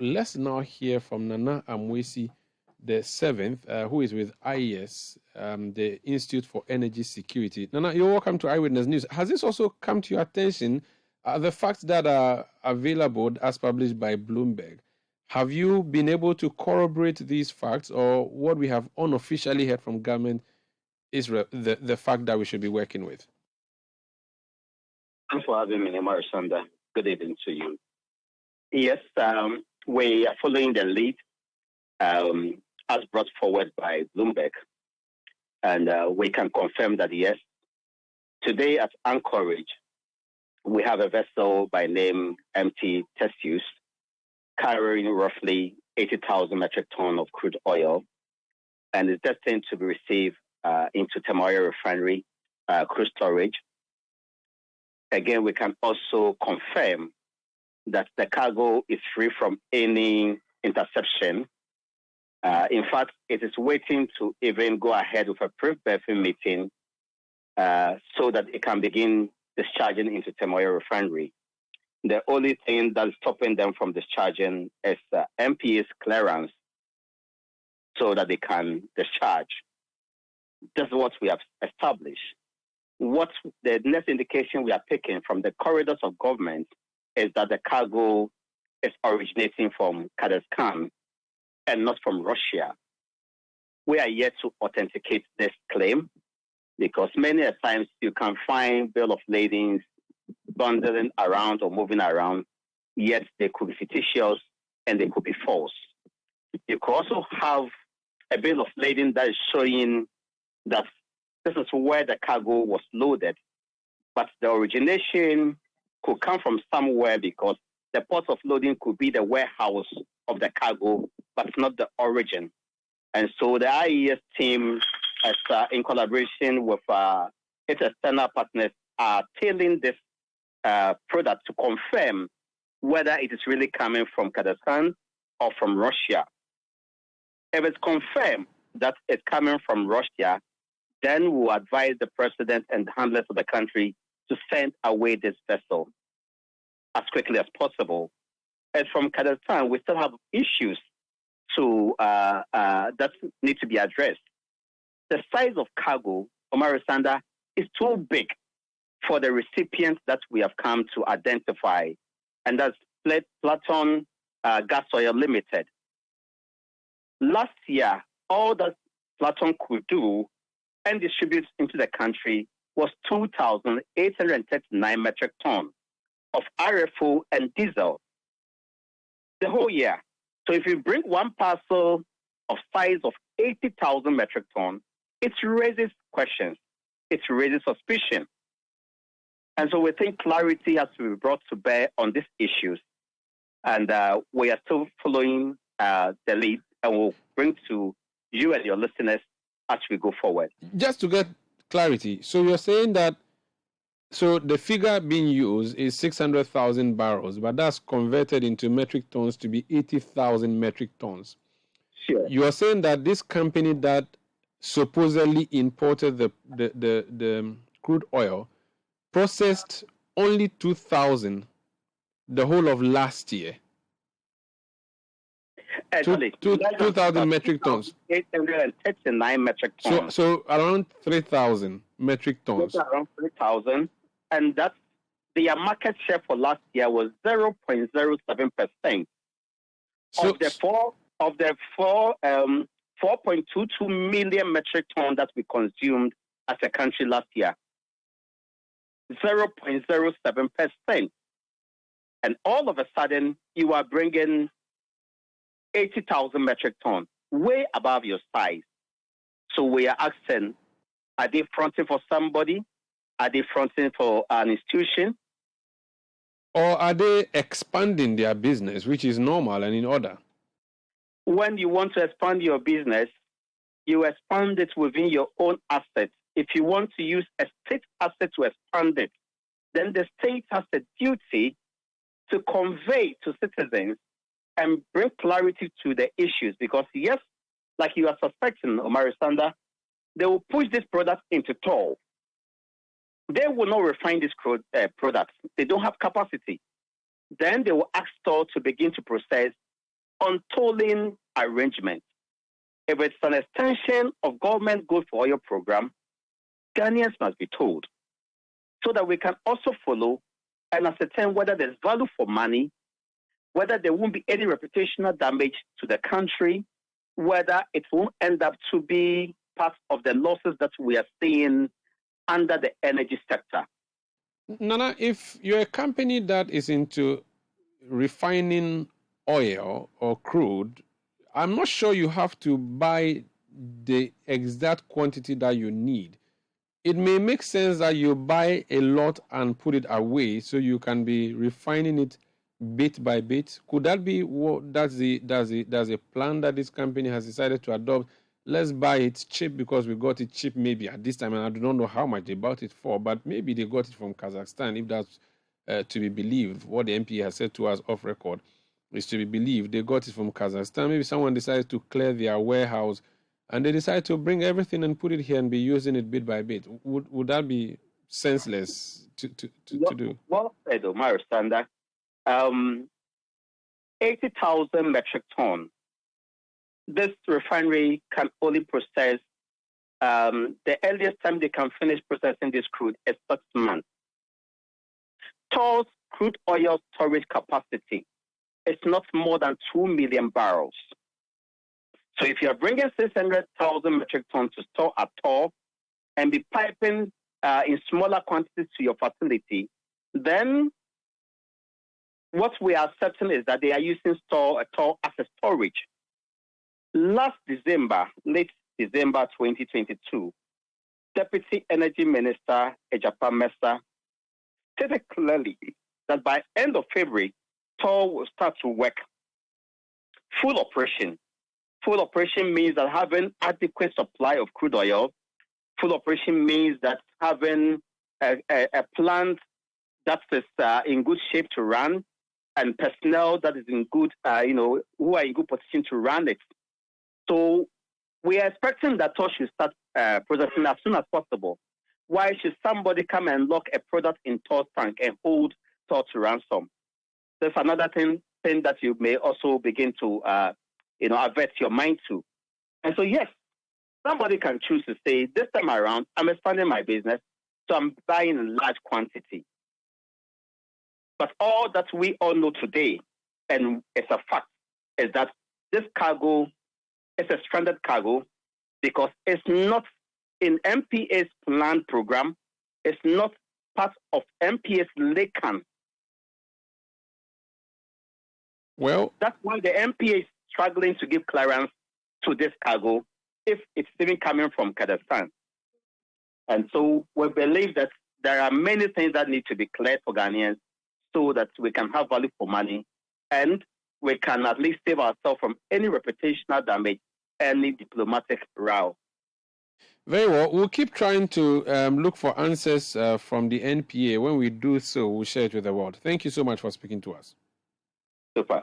let's now hear from Nana Amoasi VII, who is with IES, the Institute for Energy Security. Nana, you're welcome to Eyewitness News. Has this also come to your attention, the facts that are available as published by Bloomberg? Have you been able to corroborate these facts, or what we have unofficially heard from government is the fact that we should be working with? Thanks for having me, Umaru Sanda. Good evening to you. Yes, we are following the lead as brought forward by Bloomberg. And we can confirm that, yes, today at Anchorage, we have a vessel by name MT Theseus carrying roughly 80,000 metric tons of crude oil and is destined to be received into Temoyo Refinery crude storage. Again, we can also confirm that the cargo is free from any interception. In fact, it is waiting to even go ahead with a pre-berthing meeting so that it can begin discharging into Temoyo Refinery. The only thing that is stopping them from discharging is MP's clearance so that they can discharge. This is what we have established. What the next indication we are taking from the corridors of government is that the cargo is originating from Kazakhstan and not from Russia. We are yet to authenticate this claim because many times you can find bill of ladings bundling around or moving around, yet they could be fictitious and they could be false. You could also have a bill of lading that is showing that this is where the cargo was loaded, but the origination could come from somewhere because the port of loading could be the warehouse of the cargo, but not the origin. And so the IES team, in collaboration with its external partners, are tailing this product to confirm whether it is really coming from Kazakhstan or from Russia. If it's confirmed that it's coming from Russia, then we'll advise the president and the handlers of the country to send away this vessel as quickly as possible. And from Kazakhstan, we still have issues that need to be addressed. The size of cargo, Umaru Sanda, is too big for the recipients that we have come to identify, and that's Platon Gas Oil Limited. Last year, all that Platon could do and distribute into the country was 2,839 metric tons of RFO and diesel the whole year. So if you bring one parcel of size of 80,000 metric tons, it raises questions. It raises suspicion. And so we think clarity has to be brought to bear on these issues. And we are still following the lead, and we'll bring to you and your listeners as we go forward. Just to get clarity, so you're saying that the figure being used is 600,000 barrels, but that's converted into metric tons to be 80,000 metric tons. Sure. You are saying that this company that supposedly imported the crude oil processed only 2,000 the whole of last year. 2,000 metric tons. 839 metric tons. So around 3,000 metric tons. Around 3,000, and that's their market share for last year was 0.07%. Of the 4.22 million metric tons that we consumed as a country last year, 0.07%. And all of a sudden, you are bringing 80,000 metric tons, way above your size. So we are asking, are they fronting for somebody? Are they fronting for an institution? Or are they expanding their business, which is normal and in order? When you want to expand your business, you expand it within your own assets. If you want to use a state asset to expand it, then the state has a duty to convey to citizens and bring clarity to the issues. Because yes, like you are suspecting, Umaru Sanda, they will push this product into toll. They will not refine this products. They don't have capacity. Then they will ask Toll to begin to process on tolling arrangements. If it's an extension of government good for oil program, Ghanaians must be told so that we can also follow and ascertain whether there's value for money, whether there won't be any reputational damage to the country, whether it won't end up to be part of the losses that we are seeing under the energy sector. Nana, if you're a company that is into refining oil or crude, I'm not sure you have to buy the exact quantity that you need. It may make sense that you buy a lot and put it away so you can be refining it bit by bit. Could that be what that's a plan that this company has decided to adopt? Let's buy it cheap because we got it cheap maybe at this time, and I do not know how much they bought it for, but maybe they got it from Kazakhstan, if that's to be believed. What the MPA has said to us off record is to be believed. They got it from Kazakhstan. Maybe someone decided to clear their warehouse and they decide to bring everything and put it here and be using it bit by bit. Would that be senseless to do? Well said, Umaru Sanda. 80,000 metric tons. This refinery can only process, the earliest time they can finish processing this crude is 6 months. Total's crude oil storage capacity is not more than 2 million barrels. So if you're bringing 600,000 metric tons to store at Total and be piping in smaller quantities to your facility, then what we are certain is that they are using Total as a storage. Last December, late December 2022, Deputy Energy Minister Ejapa Mesa stated clearly that by end of February, Total will start to work full operation. Full operation means that having adequate supply of crude oil. Full operation means that having a plant that is in good shape to run and personnel that is in good, who are in good position to run it. So we are expecting that Total should start processing as soon as possible. Why should somebody come and lock a product in Total's tank and hold Total to ransom? There's another thing that you may also begin to avert your mind to. And so, yes, somebody can choose to say, this time around, I'm expanding my business, so I'm buying in large quantity. But all that we all know today, and it's a fact, is that this cargo is a stranded cargo because it's not in MPA's planned program. It's not part of MPA's LACAN. Well, that's why the MPA is struggling to give clearance to this cargo if it's even coming from Kazakhstan. And so we believe that there are many things that need to be cleared for Ghanaians so that we can have value for money and we can at least save ourselves from any reputational damage, any diplomatic row. Very well. We'll keep trying to look for answers from the NPA. When we do so, we'll share it with the world. Thank you so much for speaking to us. Super.